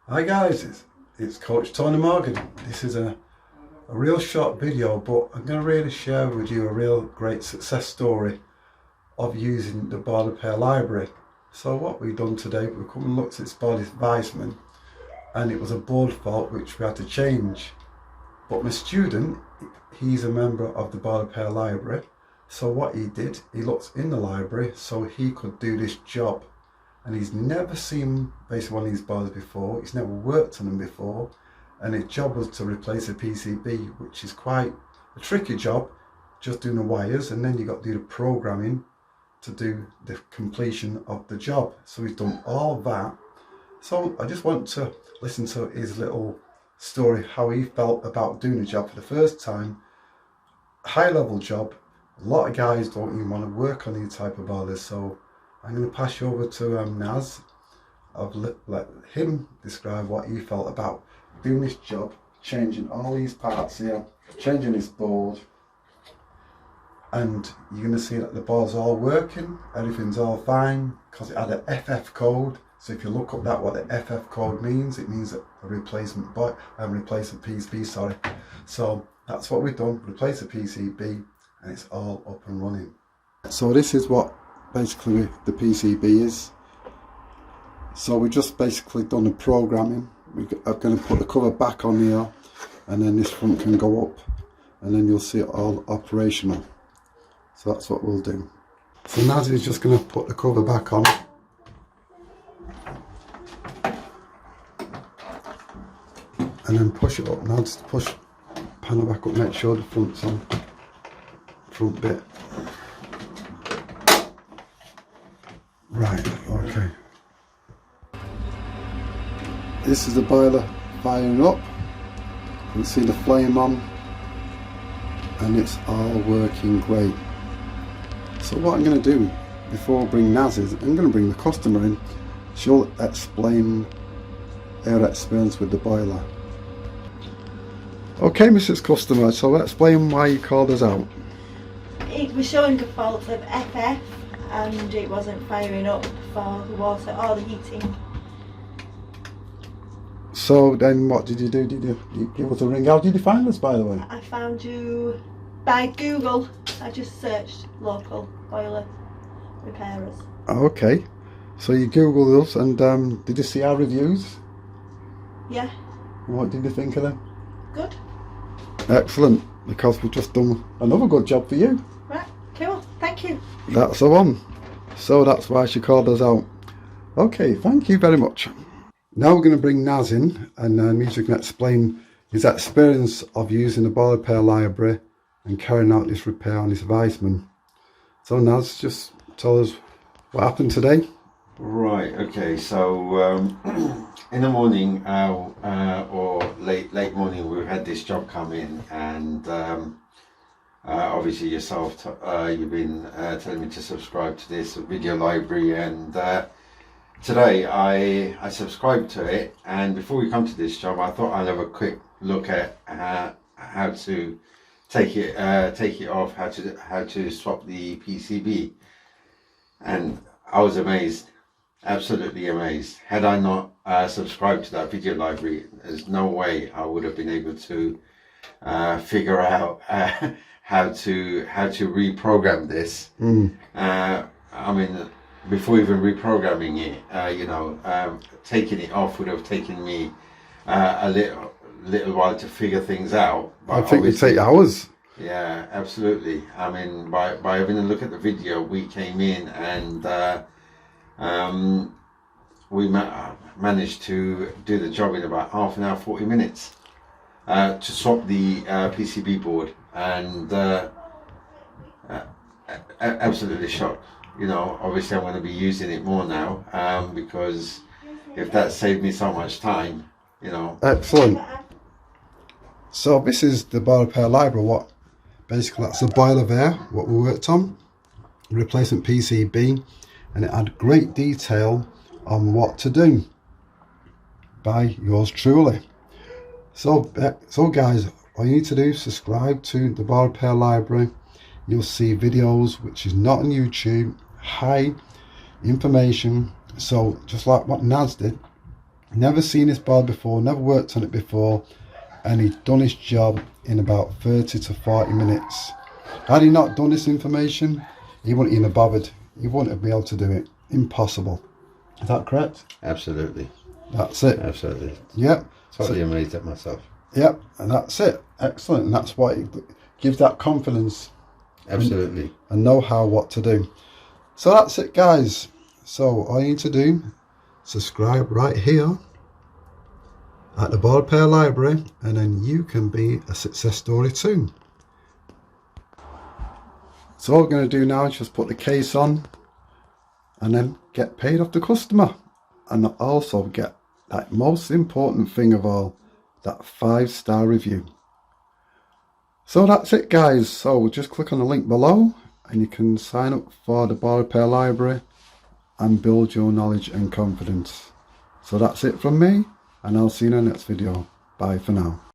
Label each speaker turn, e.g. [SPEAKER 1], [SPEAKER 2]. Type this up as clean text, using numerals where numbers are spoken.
[SPEAKER 1] Hi guys, it's Coach Tony Morgan. This is a real short video, but I'm going to really share with you a real great success story of using the boiler repair library. So what we've done today, we've come and looked at this boiler device, and it was a board fault which we had to change. But my student, he's a member of the boiler repair library, so what he did, he looked in the library so he could do this job. And he's never seen basically one of these boilers before, he's never worked on them before, and his job was to replace a PCB, which is quite a tricky job, just doing the wires, and then you got to do the programming to do the completion of the job. So he's done all that. So I just want to listen to his little story, how he felt about doing the job for the first time. High level job, a lot of guys don't even want to work on these type of boilers, so I'm going to pass you over to Naz. I've let him describe what he felt about doing this job, changing all these parts here, changing this board, and you're going to see that the board's all working, everything's all fine, because it had an FF code. So if you look up that, what the FF code means, it means a replacement PCB, sorry. So that's what we've done, replace the PCB, and it's all up and running. So this is what basically the PCB is. So we just basically done the programming. We're going to put the cover back on here, and then this front can go up, and then you'll see it all operational. So that's what we'll do. So Naz is just going to put the cover back on. And then push it up. Now just push panel back up, make sure the front's on, front bit. Right, okay. This is the boiler firing up. You can see the flame on, and it's all working great. So what I'm going to do before I bring Naz is, I'm going to bring the customer in. She'll explain her experience with the boiler. Okay, Mrs. Customer, so explain why you called us out.
[SPEAKER 2] It was showing a fault of FF, and it wasn't firing up for the water or the heating.
[SPEAKER 1] So then what did you do? Did you give us a ring? How did you find us, by the way?
[SPEAKER 2] I found you by Google. I just searched local boiler repairers.
[SPEAKER 1] Okay, so you Googled us, and did you see our reviews?
[SPEAKER 2] Yeah.
[SPEAKER 1] What did you think of them?
[SPEAKER 2] Good.
[SPEAKER 1] Excellent, because we've just done another good job for you.
[SPEAKER 2] Right, cool, thank you.
[SPEAKER 1] That's the one. So that's why she called us out. Okay, thank you very much. Now we're going to bring Naz in, and he's going to explain his experience of using the boiler repair library and carrying out this repair on this Weissman. So Naz, just tell us what happened today.
[SPEAKER 3] Right, okay, so in the morning or late morning, we had this job come in, and obviously yourself, you've been telling me to subscribe to this video library, and today I subscribed to it. And before we come to this job, I thought I'd have a quick look at how to take it off, how to swap the PCB, and I was amazed. Absolutely amazed. Had I not subscribed to that video library, there's no way I would have been able to figure out how to reprogram this. I mean, before even reprogramming it, taking it off would have taken me a little while to figure things out.
[SPEAKER 1] But I think it'd take hours.
[SPEAKER 3] Yeah, absolutely. I mean, by having a look at the video, we came in and we managed to do the job in about half an hour, 40 minutes to swap the PCB board, and absolutely shocked. Obviously I'm going to be using it more now, because if that saved me so much time,
[SPEAKER 1] Excellent. So this is the boiler repair library. Basically that's the boiler there, what we worked on, replacement PCB. And it had great detail on what to do by yours truly. So guys, all you need to do is subscribe to the boiler repair library. You'll see videos which is not on YouTube, high information. So just like what Naz did, Never seen this bar before, never worked on it before, and he'd done his job in about 30 to 40 minutes. Had he not done this information, he wouldn't even have bothered. He wouldn't have been able to do it. Impossible. Is that correct?
[SPEAKER 3] Absolutely.
[SPEAKER 1] That's it.
[SPEAKER 3] Absolutely.
[SPEAKER 1] Yep.
[SPEAKER 3] Totally amazed at myself.
[SPEAKER 1] Yep, and that's it. Excellent. And that's why it gives that confidence.
[SPEAKER 3] Absolutely.
[SPEAKER 1] And know how what to do. So that's it, guys. So all you need to do, subscribe right here at the Ball Pair Library, and then you can be a success story too. So all we're going to do now is just put the case on and then get paid off the customer, and also get that most important thing of all, that 5-star review. So that's it, guys. So just click on the link below and you can sign up for the Ball Pair Library and build your knowledge and confidence. So that's it from me, and I'll see you in the next video. Bye for now.